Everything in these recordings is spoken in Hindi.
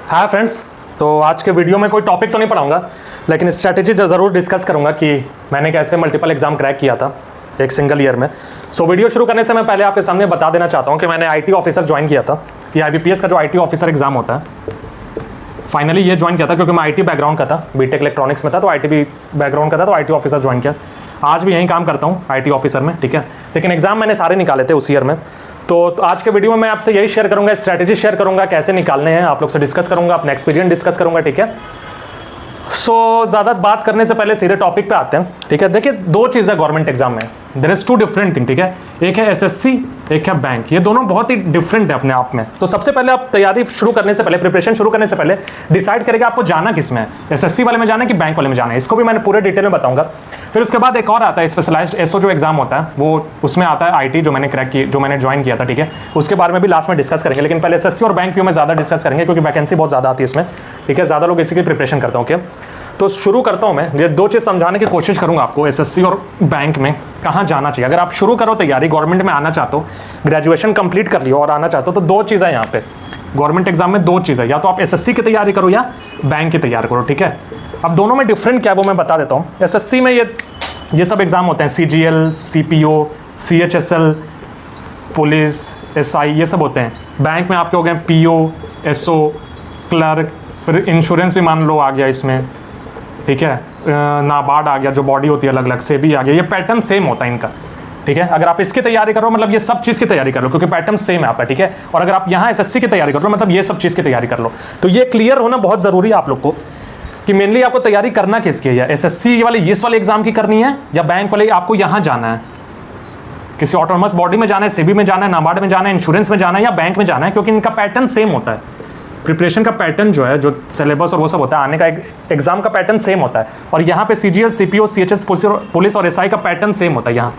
हाय फ्रेंड्स, तो आज के वीडियो में कोई टॉपिक तो नहीं पढ़ाऊंगा, लेकिन स्ट्रैटेजी ज़रूर डिस्कस करूंगा कि मैंने कैसे मल्टीपल एग्जाम क्रैक किया था एक सिंगल ईयर में। सो वीडियो शुरू करने से मैं पहले आपके सामने बता देना चाहता हूं कि मैंने आईटी ऑफिसर ज्वाइन किया था। ये IBPS का जो आईटी ऑफिसर एग्जाम होता है, फाइनली ये ज्वाइन किया था क्योंकि मैं आईटी बैकग्राउंड का था, बीटेक इलेक्ट्रॉनिक्स में था, तो आईटी भी बैकग्राउंड का था, तो आईटी ऑफिसर ज्वाइन किया। आज भी यहीं काम करता हूँ आईटी ऑफिसर में, ठीक है। लेकिन एग्जाम मैंने सारे निकाले थे उस ईयर में। तो आज के वीडियो में मैं आपसे यही शेयर करूंगा, स्ट्रैटेजी शेयर करूंगा, कैसे निकालने हैं आप लोग से डिस्कस करूंगा, अपना एक्सपीरियंस डिस्कस करूंगा, ठीक है। सो ज़्यादा बात करने से पहले सीधे टॉपिक पे आते हैं, ठीक है। देखिए, दो चीज़ है गवर्नमेंट एग्जाम में, there is two different thing, ठीक है। एक है SSC, एक है बैंक। ये दोनों बहुत ही डिफरेंट है अपने आप में। तो सबसे पहले आप तैयारी शुरू करने से पहले, प्रिपरेशन शुरू करने से पहले डिसाइड करेगा आपको जाना किस में है, SSC वाले में जाना है कि बैंक वाले में जाना है। इसको भी मैंने पूरे डिटेल में बताऊंगा। फिर उसके बाद एक और आता है स्पेशलाइज्ड SO जो एग्जाम होता है, वो उसमें आता है IT जो मैंने क्रैक की, जो मैंने ज्वाइन किया था, ठीक है। उसके बारे में भी लास्ट में डिस्कस करेंगे, लेकिन पहले SSC और बैंक में ज़्यादा डिस्कस करेंगे क्योंकि वैकेंसी बहुत ज़्यादा आती है इसमें, ठीक है। ज़्यादा लोग इसी की प्रिपरेशन करते हैं, ओके। तो शुरू करता हूं मैं, ये दो चीज़ समझाने की कोशिश करूंगा आपको, SSC और बैंक में कहाँ जाना चाहिए। अगर आप शुरू करो तैयारी, गवर्नमेंट में आना चाहते हो, ग्रेजुएशन कंप्लीट कर लियो और आना चाहते हो, तो दो चीज़ें यहाँ पे गवर्नमेंट एग्जाम में, दो चीज़ें, या तो आप SSC की तैयारी करो या बैंक की तैयारी करो, ठीक है। अब दोनों में डिफरेंट क्या है वो मैं बता देता हूँ। SSC में ये सब एग्जाम होते हैं, CGL, CPO, CHSL, police, SI, ये सब होते हैं। बैंक में आपके हो गए PO, SO, क्लर्क, फिर इंश्योरेंस भी मान लो आ गया इसमें, ठीक है। नाबार्ड आ गया, जो बॉडी होती है अलग अलग से भी आ गया। ये पैटर्न सेम होता है इनका, ठीक है। अगर आप इसकी तैयारी करो मतलब ये सब चीज़ की तैयारी कर लो क्योंकि पैटर्न सेम है आपका, ठीक है। और अगर आप यहाँ SSC की तैयारी कर लो मतलब ये सब चीज़ की तैयारी कर लो। तो ये क्लियर होना बहुत ज़रूरी है आप लोग को कि मेनली आपको तैयारी करना किसकी है, या SSC वाले इस वाले एग्जाम की करनी है या बैंक वाले आपको यहाँ जाना है, किसी ऑटोनमस बॉडी में जाना है, सेबी में जाना है, नाबार्ड में जाना है, इंश्योरेंस में जाना है या बैंक में जाना है, क्योंकि इनका पैटर्न सेम होता है। प्रिपरेशन का पैटर्न जो है, जो सिलेबस और वो सब होता है, आने का एग्जाम का पैटर्न सेम होता है। और यहाँ पे CGL, CPO, CHS, पुलिस और SI का पैटर्न सेम होता है यहाँ।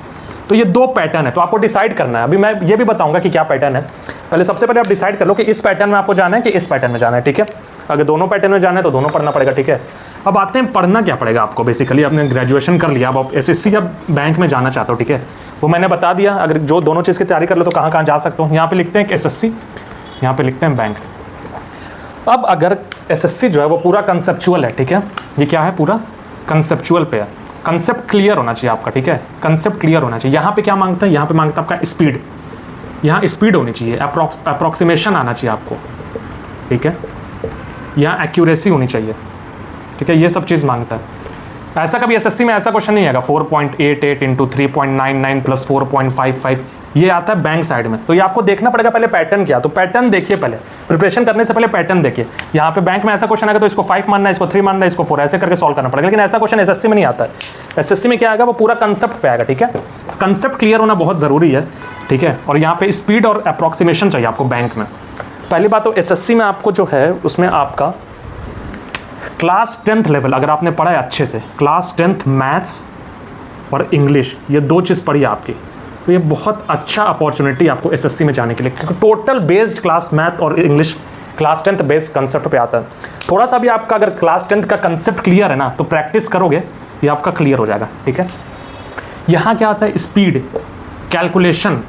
तो ये दो पैटर्न है, तो आपको डिसाइड करना है। अभी मैं ये भी बताऊंगा कि क्या पैटर्न है। पहले सबसे पहले आप डिसाइड कर लो कि इस पैटर्न में आपको जाना है कि इस पैटर्न में जाना है, ठीक है। अगर दोनों पैटर्न में जाना है तो दोनों पढ़ना पड़ेगा, ठीक है। अब आते हैं पढ़ना क्या पड़ेगा आपको। बेसिकली आपने ग्रेजुएशन कर लिया, अब आप SSC या बैंक में जाना चाहते हो, ठीक है। वो मैंने बता दिया। अगर जो दोनों चीज़ की तैयारी कर लो तो कहाँ कहाँ जा सकते हो। यहाँ पे लिखते हैं SSC, यहाँ पे लिखते हैं बैंक। अब अगर SSC जो है वो पूरा कंसेप्चुअल है, ठीक है। ये क्या है, पूरा कंसेप्चुअल पे है। कंसेप्ट क्लियर होना चाहिए आपका, ठीक है। कंसेप्ट क्लियर होना चाहिए। यहाँ पे क्या मांगता है, यहाँ पे मांगता है आपका स्पीड। यहाँ स्पीड होनी चाहिए, अप्रॉक्सीमेशन आना चाहिए आपको, ठीक है। यहाँ एक्यूरेसी होनी चाहिए, ठीक है। ये सब चीज़ मांगता है। ऐसा कभी SSC में ऐसा क्वेश्चन नहीं आएगा 4.88 इंटू 3.99 प्लस 4.55, ये आता है बैंक साइड में। तो ये आपको देखना पड़ेगा पहले पैटर्न क्या। तो पैटर्न देखिए पहले, प्रिपरेशन करने से पहले पैटर्न देखिए। यहाँ पे बैंक में ऐसा क्वेश्चन आएगा तो इसको 5 मानना है, इसको 3 मानना है, इसको 4, ऐसे करके सॉल्व करना पड़ेगा। लेकिन ऐसा क्वेश्चन SSC में नहीं आता है। SSC में क्या आएगा, वो पूरा कंसेप्ट पे आएगा, ठीक है। कंसेप्ट क्लियर होना बहुत ज़रूरी है, ठीक है। और यहाँ पे स्पीड और अप्रॉक्सीमेशन चाहिए आपको बैंक में। पहली बात तो SSC में आपको जो है उसमें आपका क्लास 10th लेवल अगर आपने पढ़ा है अच्छे से, क्लास 10th मैथ्स और इंग्लिश, ये दो चीज़ पढ़ी है आपकी, तो ये बहुत अच्छा अपॉर्चुनिटी आपको SSC में जाने के लिए, क्योंकि टोटल बेस्ड क्लास मैथ और English class 10th based concept पे आता है। थोड़ा सा भी आपका अगर क्लास 10th का कंसेप्ट क्लियर है ना, तो प्रैक्टिस करोगे ये आपका क्लियर हो जाएगा, ठीक है। यहाँ क्या आता है, स्पीड, कैलकुलेशन।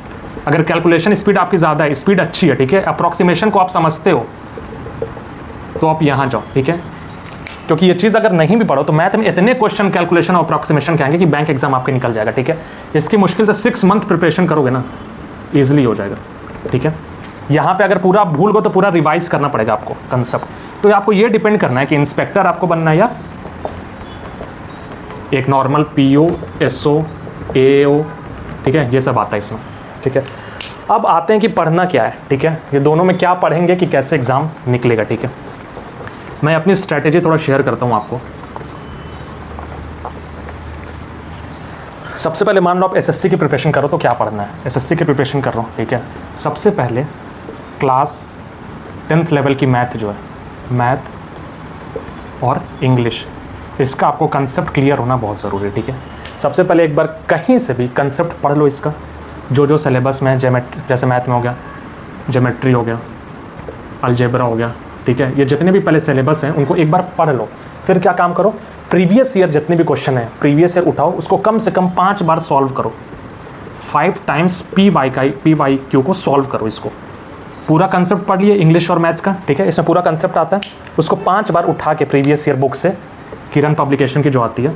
अगर कैलकुलेशन स्पीड आपकी ज़्यादा है, स्पीड अच्छी है, ठीक है, अप्रॉक्सीमेशन को आप समझते हो, तो आप यहाँ जाओ, ठीक है। क्योंकि ये चीज़ अगर नहीं भी पढ़ो तो मैथ में इतने क्वेश्चन कैलकुलेशन और अप्रॉक्सीमेशन के आएंगे कि बैंक एग्जाम आपके निकल जाएगा, ठीक है। इसकी मुश्किल से 6 मंथ प्रिपरेशन करोगे ना, ईजिली हो जाएगा, ठीक है। यहाँ पे अगर पूरा भूल गो तो पूरा रिवाइज करना पड़ेगा आपको कंसेप्ट। तो आपको ये डिपेंड करना है कि इंस्पेक्टर आपको बनना है या एक नॉर्मल PO, SO, AO, ठीक है। ये सब आता है इसमें, ठीक है। अब आते हैं कि पढ़ना क्या है, ठीक है। ये दोनों में क्या पढ़ेंगे कि कैसे एग्जाम निकलेगा, ठीक है। मैं अपनी स्ट्रैटेजी थोड़ा शेयर करता हूँ आपको। सबसे पहले मान लो आप SSC की प्रिपरेशन करो तो क्या पढ़ना है। SSC की प्रिपरेशन कर रहा हूँ, ठीक है। सबसे पहले क्लास 10th लेवल की मैथ जो है, मैथ और इंग्लिश, इसका आपको कंसेप्ट क्लियर होना बहुत ज़रूरी है, ठीक है। सबसे पहले एक बार कहीं से भी कंसेप्ट पढ़ लो इसका, जो सिलेबस में है, जैसे मैथ में हो गया, ज्योमेट्री हो गया, अलजेब्रा हो गया, ठीक है। ये जितने भी पहले सिलेबस हैं उनको एक बार पढ़ लो। फिर क्या काम करो, प्रीवियस ईयर जितने भी क्वेश्चन है प्रीवियस ईयर उठाओ, उसको कम से कम 5 बार सॉल्व करो। 5 टाइम्स PYQ को सॉल्व करो इसको, पूरा कंसेप्ट पढ़ लिए इंग्लिश और मैथ्स का, ठीक है। इसमें पूरा कंसेप्ट आता है, उसको 5 बार उठा के प्रीवियस ईयर बुक से, किरण पब्लिकेशन की जो आती है,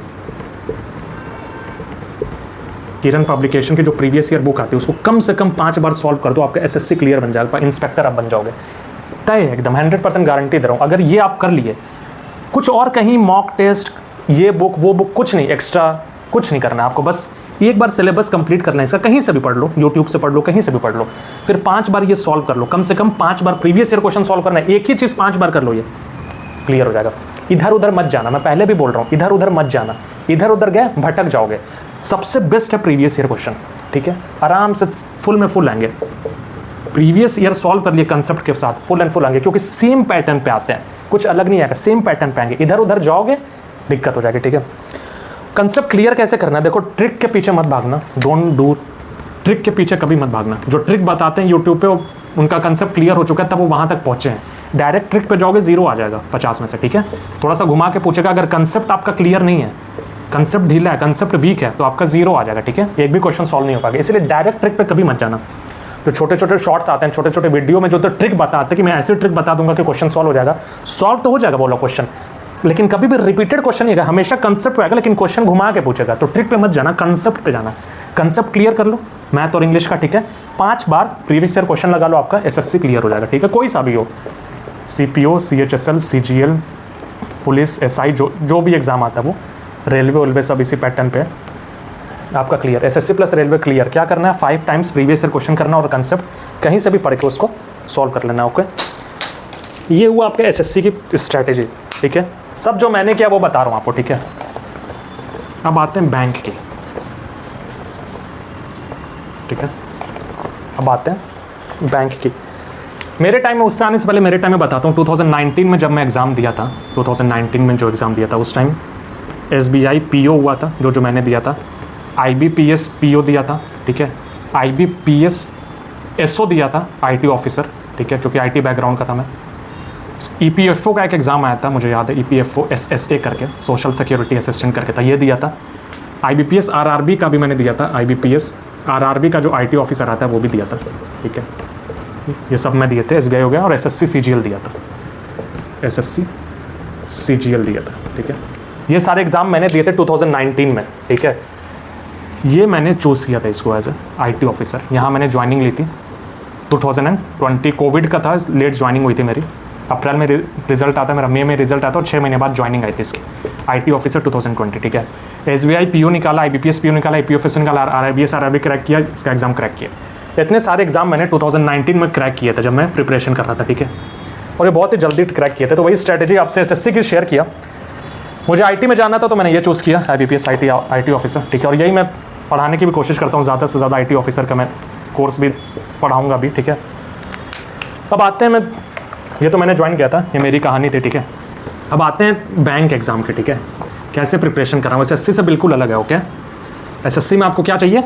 किरण पब्लिकेशन की जो प्रीवियस ईयर बुक आती है उसको कम से कम 5 बार सॉल्व कर दो, आपका एसएससी क्लियर बन जाएगा, इंस्पेक्टर आप बन जाओगे, तय है एकदम, 100% गारंटी दे रहा हूँ। अगर ये आप कर लिए, कुछ और कहीं मॉक टेस्ट, ये बुक वो बुक कुछ नहीं, एक्स्ट्रा कुछ नहीं करना है आपको, बस एक बार सिलेबस कंप्लीट करना है इसका, कहीं से भी पढ़ लो, यूट्यूब से पढ़ लो, कहीं से भी पढ़ लो, फिर 5 बार ये सॉल्व कर लो, कम से कम 5 बार प्रीवियस ईयर क्वेश्चन सॉल्व करना है, एक ही चीज़ 5 बार कर लो, ये क्लियर हो जाएगा। इधर उधर मत जाना, मैं पहले भी बोल रहा हूँ, इधर उधर मत जाना, इधर उधर गए भटक जाओगे। सबसे बेस्ट है प्रीवियस ईयर क्वेश्चन, ठीक है, आराम से फुल में फुल आएंगे, प्रीवियस ईयर सॉल्व कर लिए कंसेप्ट के साथ फुल एंड फुल आएंगे, क्योंकि सेम पैटर्न पे आते हैं, कुछ अलग नहीं आएगा, सेम पैटर्न पे आएंगे, इधर उधर जाओगे दिक्कत हो जाएगी, ठीक है। कंसेप्ट क्लियर कैसे करना है, देखो ट्रिक के पीछे मत भागना, डोंट डू, ट्रिक के पीछे कभी मत भागना। जो ट्रिक बताते हैं यूट्यूब पे, उनका कंसेप्ट क्लियर हो चुका है, तब वो वहाँ तक पहुँचे हैं। डायरेक्ट ट्रिक पे जाओगे 0 आ जाएगा 50 में से, ठीक है। थोड़ा सा घुमा के पूछेगा, अगर कंसेप्ट आपका क्लियर नहीं है, कंसेप्ट ढीला है, कंसेप्ट वीक है, तो आपका 0 आ जाएगा, ठीक है, एक भी क्वेश्चन सॉल्व नहीं हो पाएगा। इसलिए डायरेक्ट ट्रिक पे कभी मत जाना। जो छोटे छोटे शॉर्ट्स आते हैं, छोटे छोटे वीडियो में जो तो ट्रिक बताते हैं कि मैं ऐसी ट्रिक बता दूंगा कि क्वेश्चन सॉल्व हो जाएगा, सॉल्व तो हो जाएगा बोलो क्वेश्चन, लेकिन कभी भी रिपीटेड क्वेश्चन नहीं आएगा, हमेशा कंसेप्ट आएगा, लेकिन क्वेश्चन घुमा के पूछेगा। तो ट्रिक पे मत जाना, कंसेप्ट पे जाना। कंसेप्ट क्लियर कर लो मैथ और इंग्लिश का, ठीक है, 5 बार प्रीवियस ईयर क्वेश्चन लगा लो, आपका एसएससी क्लियर हो जाएगा, ठीक है। कोई सा भी हो, CPO, CHSL, CGL, police, SI, जो भी एग्जाम आता है वो, रेलवे वेलवे सब इसी पैटर्न पे आपका clear. SSC plus railway clear. क्या करना है, 5 टाइम्स प्रीवियस ईयर क्वेश्चन करना और कंसेप्ट कहीं से भी पढ़ के उसको सॉल्व कर लेना, ओके। ये हुआ आपके एसएससी की स्ट्रैटेजी, ठीक है। सब जो मैंने किया वो बता रहा हूँ आपको, ठीक है। अब आते हैं बैंक की, ठीक है, अब आते हैं बैंक की। मेरे टाइम में, उससे आने से पहले मेरे टाइम में बताता हूँ, 2019 में जब मैं एग्ज़ाम दिया था, 2019 में जो एग्ज़ाम दिया था, उस टाइम SBI PO हुआ था, जो मैंने दिया था, IBPS PO दिया था, ठीक है, IBPS SO दिया था, IT ऑफिसर, ठीक है, क्योंकि IT बैकग्राउंड का था मैं। EPFO का एक एग्ज़ाम आया था, मुझे याद है, EPFO SSA करके, सोशल सिक्योरिटी असिस्टेंट करके था, ये दिया था। IBPS RRB का भी मैंने दिया था, IBPS RRB का जो IT ऑफिसर आता है वो भी दिया था, ठीक है, ये सब मैं दिए थे। SBI हो गया, और SSC CGL दिया था, SSC CGL दिया था, ठीक है। ये सारे एग्ज़ाम मैंने दिए थे 2019 में, ठीक है। ये मैंने चूज़ किया था इसको एज ए IT ऑफिसर। यहाँ मैंने ज्वाइनिंग ली थी 2020, कोविड का था, लेट ज्वाइनिंग हुई थी मेरी। अप्रैल में रिजल्ट आता है मेरा, मई में रिजल्ट आता है, और 6 महीने बाद ज्वाइनिंग आई थी इसकी, IT ऑफिसर 2020, ठीक है। SBI PO निकाला, IBPS PO निकाला, IP ऑफिसर निकाला, RIBS RRB क्रैक किया, इसका एग्ज़ाम क्रैक किया। इतने सारे एग्जाम मैंने 2019 में क्रैक किए थे जब मैं प्रिपरेशन कर रहा था, ठीक है, और ये बहुत ही जल्दी क्रैक किए थे। तो वही स्ट्रैटेजी आपसे SSC की शेयर किया। मुझे IT में जाना था तो मैंने ये चूज़ किया, IBPS IT ऑफिसर, ठीक है, और यही मैं पढ़ाने की भी कोशिश करता हूँ, ज़्यादा से ज़्यादा IT ऑफिसर का मैं कोर्स भी पढ़ाऊँगा भी, ठीक है। अब आते हैं, मैं ये तो मैंने ज्वाइन किया था, ये मेरी कहानी थी, ठीक है। अब आते हैं बैंक एग्ज़ाम के, ठीक है, कैसे प्रिपरेशन कर रहा हूँ। SSC से बिल्कुल अलग है, ओके। SSC में आपको क्या चाहिए,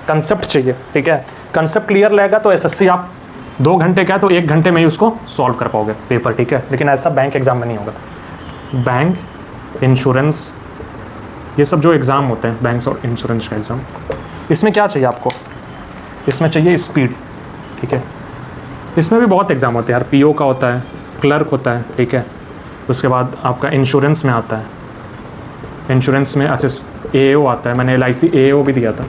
कंसेप्ट चाहिए, ठीक है। कंसेप्ट क्लियर रहेगा तो SSC आप 2 घंटे का है तो 1 घंटे में ही उसको सॉल्व कर पाओगे पेपर, ठीक है। लेकिन ऐसा बैंक एग्ज़ाम में नहीं होगा। बैंक, इंश्योरेंस, ये सब जो एग्ज़ाम होते हैं, बैंक्स और इंश्योरेंस का एग्ज़ाम, इसमें क्या चाहिए आपको, इसमें चाहिए स्पीड, ठीक है। इसमें भी बहुत एग्ज़ाम होते हैं यार, PO का होता है, क्लर्क होता है, ठीक है। उसके बाद आपका इंश्योरेंस में आता है, इंश्योरेंस में AAO आता है, मैंने LIC AAO भी दिया था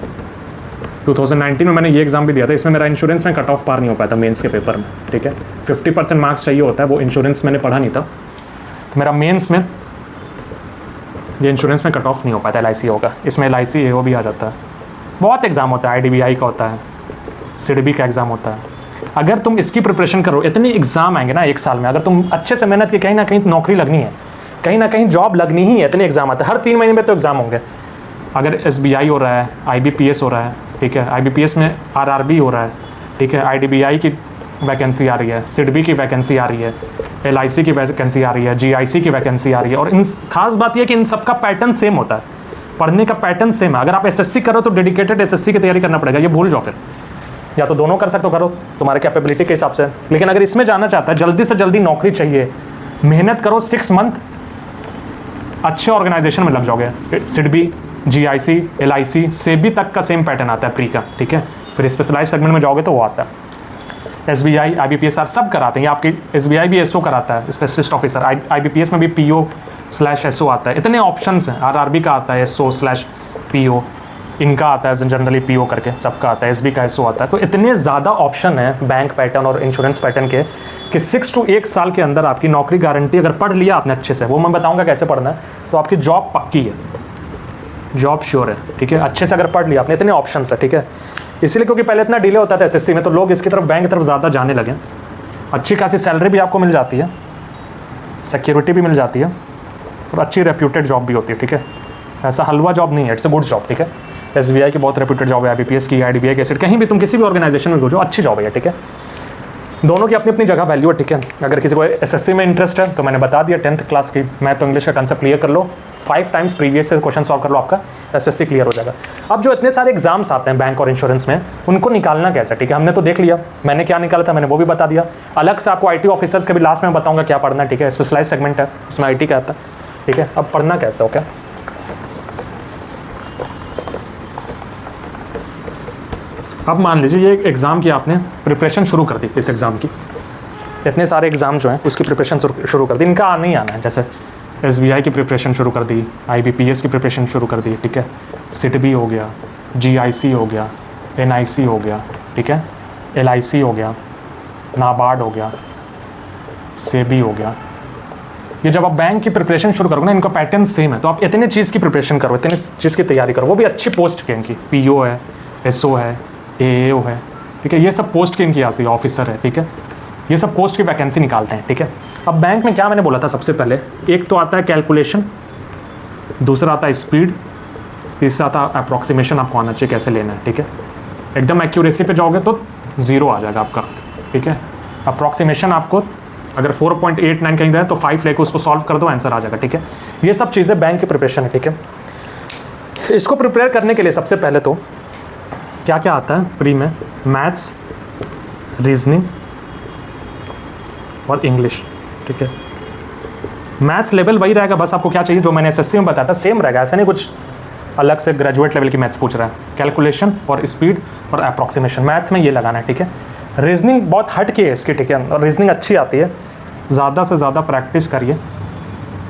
2019 में, मैंने ये एग्ज़ाम भी दिया था। इसमें मेरा इंश्योरेंस में कट ऑफ पार नहीं हो पाया था मेंस के पेपर में, ठीक है। 50% मार्क्स चाहिए होता है, वो इंश्योरेंस मैंने पढ़ा नहीं था, तो मेरा मेंस में ये इंश्योरेंस में कट ऑफ नहीं हो पाता LIC होगा, इसमें LIC AAO भी आ जाता है। बहुत एग्ज़ाम होता है, IDBI का होता है, SIDBI का एग्ज़ाम होता है। अगर तुम इसकी प्रिपरेशन करो, इतने एग्ज़ाम आएंगे ना 1 साल में, अगर तुम अच्छे से मेहनत की, कहीं ना कहीं नौकरी लगनी है, कहीं ना कहीं जॉब लगनी ही है, इतने एग्ज़ाम आते हैं, हर 3 महीने में तो एग्ज़ाम होंगे। अगर SBI हो रहा है, IBPS हो रहा है, ठीक है, IBPS में RRB हो रहा है, ठीक है, IDBI की वैकेंसी आ रही है, SIDBI की वैकेंसी आ रही है, LIC की वैकेंसी आ रही है, GIC की वैकेंसी आ रही है। और इन खास बात यह कि इन सब का पैटर्न सेम होता है, पढ़ने का पैटर्न सेम है। अगर आप SSC करो तो डेडिकेटेड SSC की तैयारी करना पड़ेगा, ये भूल जाओ फिर, या तो दोनों कर सकते हो, करो तुम्हारे कैपेबिलिटी के हिसाब से। लेकिन अगर इसमें जाना चाहता है, जल्दी से जल्दी नौकरी चाहिए, मेहनत करो, 6 मंथ अच्छे ऑर्गेनाइजेशन में लग जाओगे। SIDBI, GIC, LIC, SEBI तक का सेम पैटर्न आता है प्री का, ठीक है। फिर स्पेशलाइज सेगमेंट में जाओगे तो वो आता है। SBI IBPS सब कराते हैं, ये आपकी SBI भी SO कराता है, स्पेशलिस्ट ऑफिसर, IBPS में भी PO/SO आता है। इतने ऑप्शंस हैं, RRB का आता है SO/PO, इनका आता है जनरली PO करके, सबका आता है, SB का SO आता है। तो इतने ज़्यादा ऑप्शन हैं बैंक पैटर्न और इंश्योरेंस पैटर्न के कि 6 to 1 साल के अंदर आपकी नौकरी गारंटी। अगर पढ़ लिया आपने अच्छे से, वो मैं बताऊंगा कैसे पढ़ना है, तो आपकी जॉब पक्की है, जॉब श्योर है, ठीक है। अच्छे से अगर पढ़ लिया आपने, इतने ऑप्शन है, ठीक है। इसलिए क्योंकि पहले इतना डिले होता था SSC में, तो लोग इसकी तरफ, बैंक की तरफ ज़्यादा जाने लगे। अच्छी खासी सैलरी भी आपको मिल जाती है, सिक्योरिटी भी मिल जाती है, और अच्छी रेप्यूटेड जॉब भी होती है, ठीक है। ऐसा हलवा जॉब नहीं है, इट्स अ गुड जॉब, ठीक है। SBI की बहुत रेप्यूटेड जॉब है, IBPS की, IDBI की, कहीं भी तुम किसी भी ऑर्गेनाइजेशन में जो अच्छी जॉब है, ठीक है। दोनों की अपनी अपनी जगह वैल्यू है, ठीक है। अगर किसी को SSC में इंटरेस्ट है तो मैंने बता दिया 10th क्लास की मैथ तो इंग्लिश का कंसेप्ट क्लियर कर लो, 5 टाइम्स प्रीवियस से क्वेश्चन सॉल्व कर लो, आपका SSC क्लियर हो जाएगा। अब जो इतने सारे एग्जाम्स आते हैं बैंक और इंश्योरेंस में, उनको निकालना कैसे, ठीक है। हमने तो देख लिया, मैंने क्या निकाला था मैंने वो भी बता दिया। अलग से आपको IT ऑफिसर्स के भी लास्ट में बताऊंगा क्या पढ़ना है, ठीक है। स्पेशलाइज सेगमेंट है, उसमें IT का आता है, ठीक है। अब पढ़ना कैसे, ओके। अब मान लीजिए ये एक एग्ज़ाम की आपने प्रिपरेशन शुरू कर दी, इस एग्ज़ाम की इतने सारे एग्ज़ाम जो हैं उसकी प्रिपरेशन शुरू कर दी। इनका आना ही आना है, जैसे SBI की प्रिपरेशन शुरू कर दी, IBPS की प्रिपरेशन शुरू कर दी, ठीक है। SITB हो गया, GIC हो गया, NIC हो गया, ठीक है, LIC हो गया, नाबार्ड हो गया, SEBI हो गया। ये जब आप बैंक की प्रिपरेशन शुरू करोगे ना, इनका पैटर्न सेम है, तो आप इतने चीज़ की प्रिपरेशन करो, इतने चीज़ की तैयारी करो, वो भी अच्छी पोस्ट की, इनकी PO है, SO है, AAO है, ठीक है। ये सब पोस्ट की इनकी आती है, ऑफिसर है, ठीक है। ये सब पोस्ट की वैकेंसी निकालते हैं, ठीक है। अब बैंक में क्या मैंने बोला था सबसे पहले, एक तो आता है कैलकुलेशन, दूसरा आता है स्पीड, तीसरा आता है अप्रॉक्सीमेशन, आपको आना चाहिए कैसे लेना है, ठीक है। एकदम एक्यूरेसी पे जाओगे तो 0 आ जाएगा आपका, ठीक है। अप्रॉक्सीमेशन आपको अगर 4.89 कहीं जाए तो 5 लेके उसको सॉल्व कर दो, आंसर आ जाएगा, ठीक है। ये सब चीज़ें बैंक की प्रिपरेशन है, ठीक है। इसको प्रिपेयर करने के लिए सबसे पहले तो क्या क्या आता है प्री में, मैथ्स, रीजनिंग और इंग्लिश, ठीक है। मैथ्स लेवल वही रहेगा, बस आपको क्या चाहिए जो मैंने SSC में बताया था सेम रहेगा, ऐसा नहीं कुछ अलग से ग्रेजुएट लेवल की मैथ्स पूछ रहा है। कैलकुलेशन और स्पीड और अप्रॉक्सीमेशन, मैथ्स में ये लगाना है, ठीक है। रीजनिंग बहुत हट के है इसकी, ठीक है, और रीजनिंग अच्छी आती है, ज़्यादा से ज़्यादा प्रैक्टिस करिए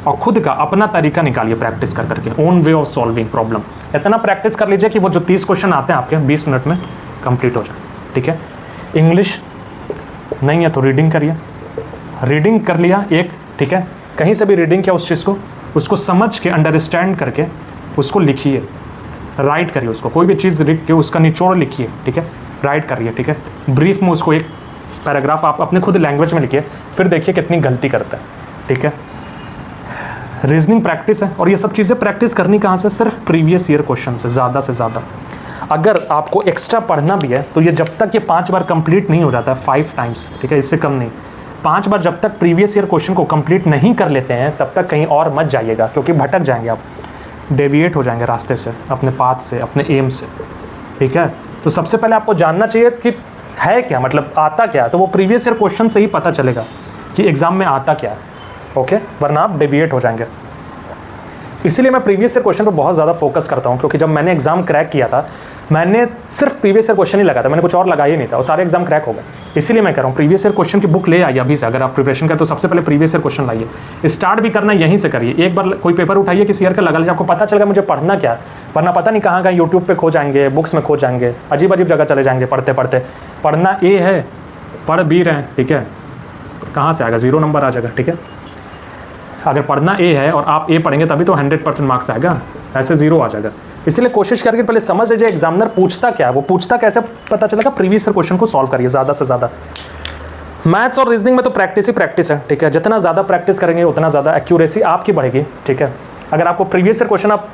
और खुद का अपना तरीका निकालिए प्रैक्टिस कर करके, own way of solving problem. इतना प्रैक्टिस कर लीजिए कि वो जो 30 क्वेश्चन आते हैं आपके 20 मिनट में कंप्लीट हो जाए, ठीक है। इंग्लिश नहीं है तो रीडिंग करिए, रीडिंग कर लिया एक, ठीक है, कहीं से भी रीडिंग किया उस चीज़ को, उसको समझ के अंडरस्टैंड करके उसको लिखिए, राइट करिए उसको, कोई भी चीज़ लिख के उसका निचोड़ लिखिए, ठीक है, राइट करिए, ठीक है। ब्रीफ में उसको एक पैराग्राफ आप अपने खुद लैंग्वेज में लिखिए, फिर देखिए कितनी गलती करता है, ठीक है। रीजनिंग प्रैक्टिस है, और ये सब चीज़ें प्रैक्टिस करनी कहाँ से, सिर्फ प्रीवियस ईयर क्वेश्चन से ज़्यादा से ज़्यादा। अगर आपको एक्स्ट्रा पढ़ना भी है तो ये जब तक ये 5 बार कंप्लीट नहीं हो जाता है, 5 टाइम्स, ठीक है, इससे कम नहीं, 5 बार जब तक प्रीवियस ईयर क्वेश्चन को कंप्लीट नहीं कर लेते हैं तब तक कहीं और मत जाइएगा, क्योंकि भटक जाएंगे आप, डेविएट हो जाएंगे रास्ते से, अपने पाथ से, अपने एम से, ठीक है। तो सबसे पहले आपको जानना चाहिए कि है क्या, मतलब आता क्या है, तो वो प्रीवियस ईयर क्वेश्चन से ही पता चलेगा कि एग्ज़ाम में आता क्या है, ओके, वरना आप डेविएट हो जाएंगे। इसीलिए मैं प्रीवियस ईयर क्वेश्चन पर बहुत ज़्यादा फोकस करता हूँ, क्योंकि जब मैंने एग्जाम क्रैक किया था मैंने सिर्फ प्रीवियस ईयर क्वेश्चन ही लगाया था, मैंने कुछ और लगाया ही नहीं था, और सारे एग्जाम क्रैक हो गए। इसीलिए मैं कह रहा हूँ प्रीवियस ईयर क्वेश्चन की बुक ले आइए अभी से, अगर आप प्रिपरेशन करें तो सबसे पहले प्रीवियस ईयर क्वेश्चन लाइए, स्टार्ट भी करना यहीं से करिए। एक बार कोई पेपर उठाइए किसी ईयर का, लगा लीजिए, आपको पता चलेगा मुझे पढ़ना क्या, वरना पता नहीं कहाँ कहाँ यूट्यूब पे खो जाएंगे, बुक्स में खो जाएंगे, अजीब अजीब जगह चले जाएंगे पढ़ते पढ़ते। पढ़ना ए है, पढ़ भी रहे हैं, ठीक है, कहाँ से आएगा, 0 नंबर आ जाएगा, ठीक है। अगर पढ़ना ए है और आप ए पढ़ेंगे तभी तो 100% मार्क्स आएगा, ऐसे 0 आ जाएगा। इसलिए कोशिश करके पहले समझ लीजिए एग्जामिनर पूछता क्या है, वो पूछता कैसे पता चलेगा, प्रीवियस ईयर क्वेश्चन को सॉल्व करिए ज़्यादा से ज़्यादा। मैथ्स और रीजनिंग में तो प्रैक्टिस ही प्रैक्टिस है, ठीक है, जितना ज़्यादा प्रैक्टिस करेंगे उतना ज़्यादा एक्यूरेसी आपकी बढ़ेगी, ठीक है। अगर आपको प्रीवियस ईयर क्वेश्चन आप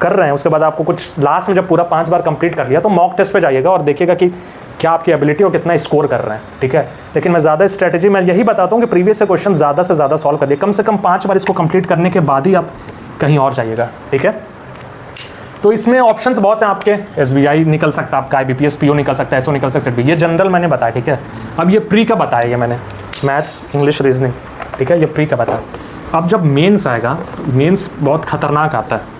कर रहे हैं, उसके बाद आपको कुछ लास्ट में जब पूरा 5 बार कंप्लीट कर लिया तो मॉक टेस्ट पे जाइएगा और देखिएगा कि क्या आपकी एबिलिटी और कितना स्कोर कर रहे हैं, ठीक है। लेकिन मैं ज़्यादा स्ट्रेटेजी मैं यही बताता हूँ कि प्रीवियस ईयर क्वेश्चन ज़्यादा से ज़्यादा सॉल्व करिए, कम से कम 5 बार इसको कंप्लीट करने के बाद ही आप कहीं और जाइएगा, ठीक है। तो इसमें ऑप्शंस बहुत हैं आपके, SBI निकल सकता है आपका, IBPS PO निकल सकता है, SO निकल सकता है, ये जनरल मैंने बताया, ठीक है। अब ये प्री का बताया ये मैंने, मैथ्स, इंग्लिश, रीजनिंग, ठीक है, ये प्री का बताया। अब जब मेंस आएगा तो मेंस बहुत खतरनाक आता है।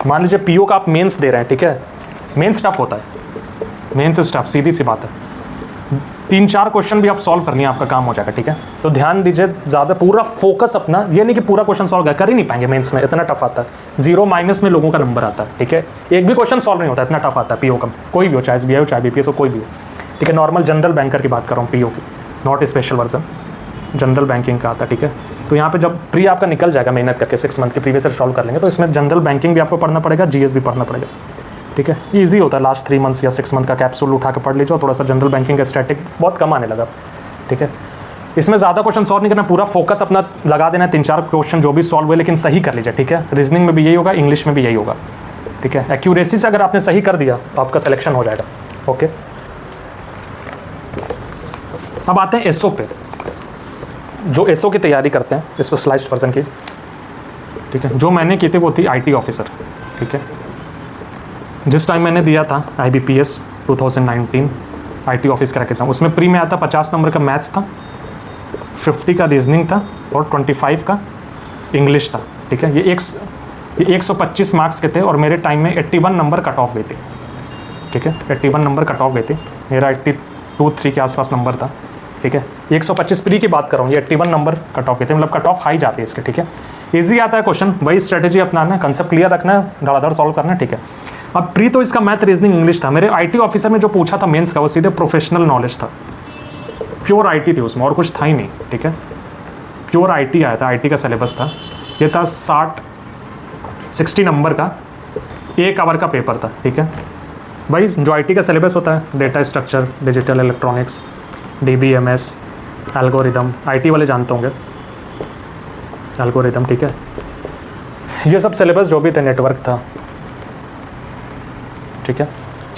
मान लीजिए PO का आप मेंस दे रहे हैं, ठीक है, मेंस टफ होता है, मेंस टफ, सीधी सी बात है। 3-4 क्वेश्चन भी आप सॉल्व करनी है, आपका काम हो जाएगा, ठीक है। तो ध्यान दीजिए, ज़्यादा पूरा फोकस अपना, ये नहीं कि पूरा क्वेश्चन सॉल्व कर ही नहीं पाएंगे मेंस में, इतना टफ आता है, 0 माइनस में लोगों का नंबर आता है, ठीक है। एक भी क्वेश्चन सॉल्व नहीं होता, इतना टफ आता है पीओ का, कोई भी हो, चाहे SBI हो चाहे BPS हो, कोई भी हो, ठीक है। नॉर्मल जनरल बैंकर की बात कर रहा हूँ, पीओ की, not special version, general banking का आता है, ठीक है। तो यहाँ पे जब प्री आपका निकल जाएगा मेहनत करके 6 मंथ के प्रीवियस ईयर सॉल्व कर लेंगे, तो इसमें जनरल बैंकिंग भी आपको पढ़ना पड़ेगा, GS भी पढ़ना पड़ेगा, ठीक है। ईजी होता है, लास्ट 3 मंथ्स या 6 मंथ का कैप्सूल उठा के पढ़ लीजिए, और थोड़ा सा जनरल बैंकिंग का स्टैटिक बहुत कम आने लगा, ठीक है। इसमें ज़्यादा क्वेश्चन सॉल्व नहीं करना, पूरा फोकस अपना लगा देना, 3-4 क्वेश्चन जो भी सॉल्व हुए लेकिन सही कर लीजिए, ठीक है। रीजनिंग में भी यही होगा, इंग्लिश में भी यही होगा, ठीक है। एक्यूरेसी से अगर आपने सही कर दिया तो आपका सिलेक्शन हो जाएगा, ओके। अब आते हैं एसओ पे, जो एसओ की तैयारी करते हैं स्पेशलाइज्ड वर्जन की, ठीक है। जो मैंने की थी वो थी IT ऑफिसर, ठीक है। जिस टाइम मैंने दिया था IBPS 2019 IT ऑफिस का एग्जाम, उसमें प्री में आता 50 नंबर का मैथ्स था, 50 का रीजनिंग था और 25 का इंग्लिश था, ठीक है। ये 125 मार्क्स के थे और मेरे टाइम में 81 नंबर कट ऑफ गई थी, ठीक है। 81 नंबर कट ऑफ गई थी, मेरा 82-83 के आसपास नंबर था, ठीक है। 125 प्री की बात कर रहा हूँ, ये 81 नंबर कट ऑफ गई थी, मतलब कट ऑफ हाई जाती है इसके, ठीक है। ईजी आता है क्वेश्चन, वही स्ट्रेटेजी अपनाना है, कंसेप्ट क्लियर रखना है, धड़ाधड़ सॉल्व करना है, ठीक है। अब प्री तो इसका मैथ रीजनिंग इंग्लिश था, मेरे IT ऑफिसर में जो पूछा था मेंस का वो सीधे प्रोफेशनल नॉलेज था, प्योर IT थी उसमें, और कुछ था ही नहीं, ठीक है। प्योर IT आया था, IT का सिलेबस था, ये था 60 नंबर का 1 आवर का पेपर था, ठीक है। भाई जो IT का सिलेबस होता है, data structure, digital electronics, DBMS, algorithm, IT वाले जानते होंगे एल्गोरिदम, ठीक है। ये सब सिलेबस जो भी थे, नेटवर्क था, ठीक है।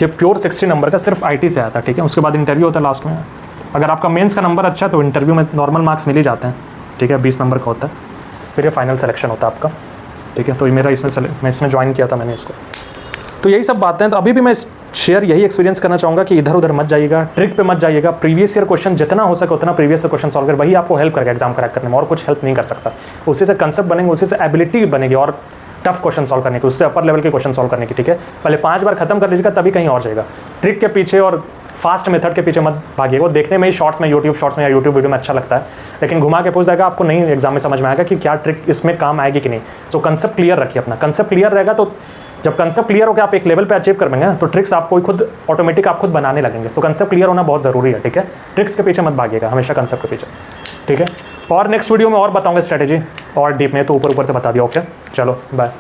ये प्योर 60 नंबर का सिर्फ IT से आया था, ठीक है। उसके बाद इंटरव्यू होता है लास्ट में, अगर आपका मेंस का नंबर अच्छा है तो इंटरव्यू में नॉर्मल मार्क्स मिल ही जाते हैं, ठीक है। 20 नंबर का होता है, फिर ये फाइनल सिलेक्शन होता है आपका, ठीक है। तो ये मेरा मैं इसमें ज्वाइन किया था मैंने इसको। तो यही सब बातें हैं, तो अभी भी मैं शेयर यही एक्सपीरियंस करना चाहूँगा कि इधर उधर मत जाइएगा, ट्रिक पे मत जाइएगा, प्रीवियस ईयर क्वेश्चन जितना हो सके उतना प्रीवियस ईयर क्वेश्चन सॉल्व कर, वही आपको हेल्प करेगा एग्जाम क्रैक करने में, और कुछ हेल्प नहीं कर सकता। उसी से कंसेप्ट बनेंगे, उसी से एबिलिटी बनेगी और टफ क्वेश्चन सॉल्व करने की, उससे अपर लेवल के क्वेश्चन सॉल्व करने की, ठीक है। पहले 5 बार खत्म कर लीजिएगा तभी कहीं और जाएगा। ट्रिक के पीछे और फास्ट मेथड के पीछे मत भागिएगा। वो देखने में ही शॉर्ट्स में, यूट्यूब शॉर्ट्स में या यूट्यूब वीडियो में अच्छा लगता है, लेकिन घुमा के पूछ देगा आपको, नहीं एग्जाम में समझ में आएगा कि क्या ट्रिक इसमें काम आएगी कि नहीं। तो कंसेप्ट क्लियर रखिए अपना, कंसेप्ट क्लियर रहेगा तो जब कंसेप्ट क्लियर होकर आप एक लेवल पे अचीव कर लेंगे तो ट्रिक्स आपको खुद ऑटोमेटिक आप खुद बनाने लगेंगे। तो कंसेप्ट क्लियर होना बहुत ज़रूरी है, ठीक है। ट्रिक्स के पीछे मत भागिएगा, हमेशा कंसेप्ट के पीछे, ठीक है। और नेक्स्ट वीडियो में और बताऊंगा स्ट्रेटेजी और डीप में, तो ऊपर ऊपर से बता दिया, ओके। चलो बाय।